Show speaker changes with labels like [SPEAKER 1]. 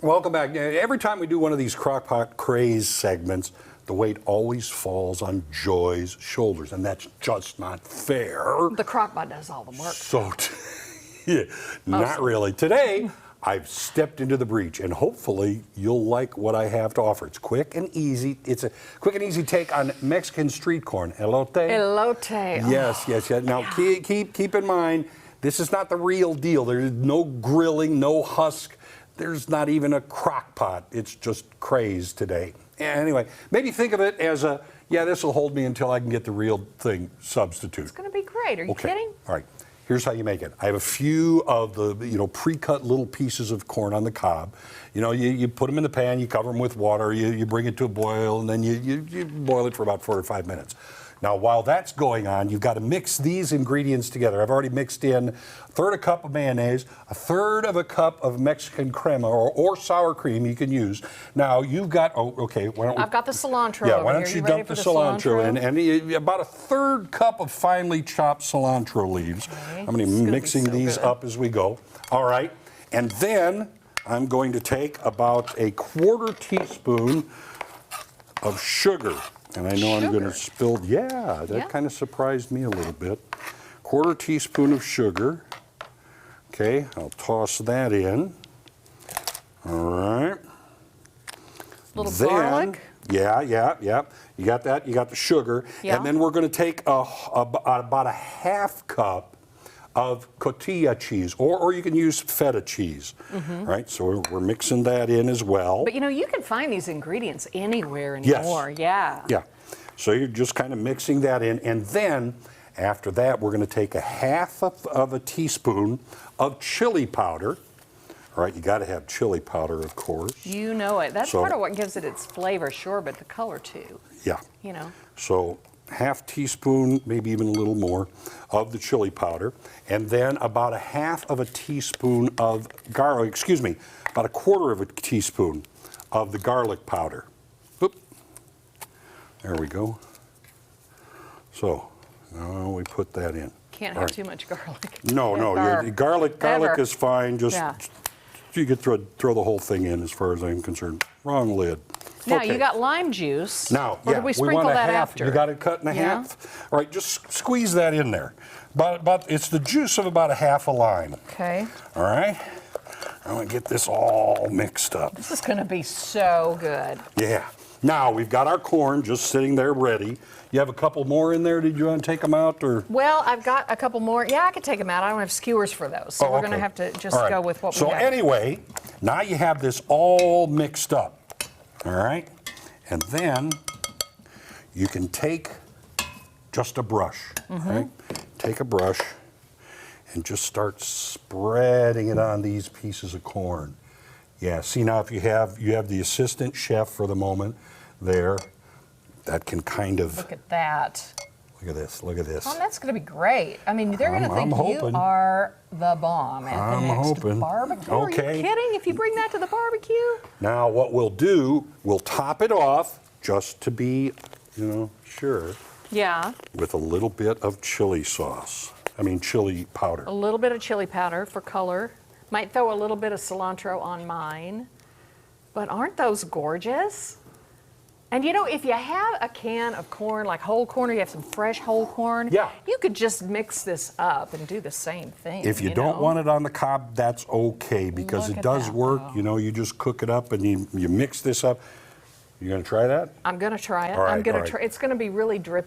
[SPEAKER 1] Welcome back. Every time we do one of these Crockpot Craze segments, the weight always falls on Joy's shoulders, and that's just not fair.
[SPEAKER 2] The Crockpot does all the work.
[SPEAKER 1] So, yeah, not really. Today, I've stepped into the breach, and hopefully you'll like what I have to offer. It's quick and easy. It's a quick and easy take on Mexican street corn. Elote.
[SPEAKER 2] Elote.
[SPEAKER 1] Yes. Now,
[SPEAKER 2] yeah.
[SPEAKER 1] keep in mind, this is not the real deal. There's no grilling, no husk. There's not even a crock pot. It's just craze today. Anyway, maybe think of it as a, this will hold me until I can get the real thing substitute.
[SPEAKER 2] It's going to be great. Are you kidding?
[SPEAKER 1] All right. Here's how you make it. I have a few of the, pre-cut little pieces of corn on the cob. You put them in the pan, you cover them with water, you bring it to a boil, and then you boil it for about 4 or 5 minutes. Now, while that's going on, you've got to mix these ingredients together. I've already mixed in 1/3 cup of mayonnaise, 1/3 cup of Mexican crema or sour cream you can use. Now, you've got,
[SPEAKER 2] I've got the cilantro
[SPEAKER 1] why don't you dump the cilantro in, and about 1/3 cup of finely chopped cilantro leaves.
[SPEAKER 2] Okay.
[SPEAKER 1] I'm going to be mixing these up as we go. All right, and then I'm going to take about a 1/4 teaspoon of sugar. And I know I'm going to spill, that kind of surprised me a little bit. 1/4 teaspoon of sugar. Okay, I'll toss that in. All right.
[SPEAKER 2] Little garlic?
[SPEAKER 1] Yeah. You got that? You got the sugar.
[SPEAKER 2] Yeah.
[SPEAKER 1] And then we're going to take about a 1/2 cup of cotija cheese, or you can use feta cheese, right? So we're mixing that in as well.
[SPEAKER 2] But you can find these ingredients anywhere anymore.
[SPEAKER 1] Yes. Yeah. So you're just kind of mixing that in, and then after that, we're going to take a 1/2 of a teaspoon of chili powder. All right, you got to have chili powder, of course.
[SPEAKER 2] You know it. That's part of what gives it its flavor, sure, but the color too.
[SPEAKER 1] Yeah. So 1/2 teaspoon, maybe even a little more, of the chili powder, and then about a 1/2 teaspoon of garlic, about a 1/4 teaspoon of the garlic powder. Oop. There we go. So, now we put that in.
[SPEAKER 2] Can't have too much garlic.
[SPEAKER 1] No, garlic is fine, you could throw the whole thing in as far as I'm concerned. Wrong lid.
[SPEAKER 2] Now, you got lime juice.
[SPEAKER 1] Now,
[SPEAKER 2] or do we sprinkle that after?
[SPEAKER 1] You got it cut in a half? All right, just squeeze that in there. But it's the juice of about a 1/2 lime.
[SPEAKER 2] Okay.
[SPEAKER 1] All right? I'm going to get this all mixed up.
[SPEAKER 2] This is going to be so good.
[SPEAKER 1] Yeah. Now, we've got our corn just sitting there ready. You have a couple more in there? Did you want to take them out?
[SPEAKER 2] Well, I've got a couple more. Yeah, I could take them out. I don't have skewers for those. So we're going to have to just go with what we got.
[SPEAKER 1] So anyway, now you have this all mixed up. All right? And then you can take just a brush. Right? Take a brush and just start spreading it on these pieces of corn. Yeah, see now if you have the assistant chef for the moment there, that can kind of...
[SPEAKER 2] Look at that.
[SPEAKER 1] Look at this.
[SPEAKER 2] Oh, that's going to be great. I mean, they're going to think you are the bomb at the next barbecue.
[SPEAKER 1] Okay.
[SPEAKER 2] Are you kidding? If you bring that to the barbecue?
[SPEAKER 1] Now, what we'll do, we'll top it off just to be, sure.
[SPEAKER 2] Yeah.
[SPEAKER 1] With a little bit of chili powder.
[SPEAKER 2] A little bit of chili powder for color. Might throw a little bit of cilantro on mine. But aren't those gorgeous? And if you have a can of corn, like whole corn, or you have some fresh whole corn, you could just mix this up and do the same thing.
[SPEAKER 1] If you don't want it on the cob, that's okay, because it does work. You just cook it up and you mix this up. You going to try that?
[SPEAKER 2] I'm going to try it.
[SPEAKER 1] All right,
[SPEAKER 2] I'm going to try. It's going to be really drippy.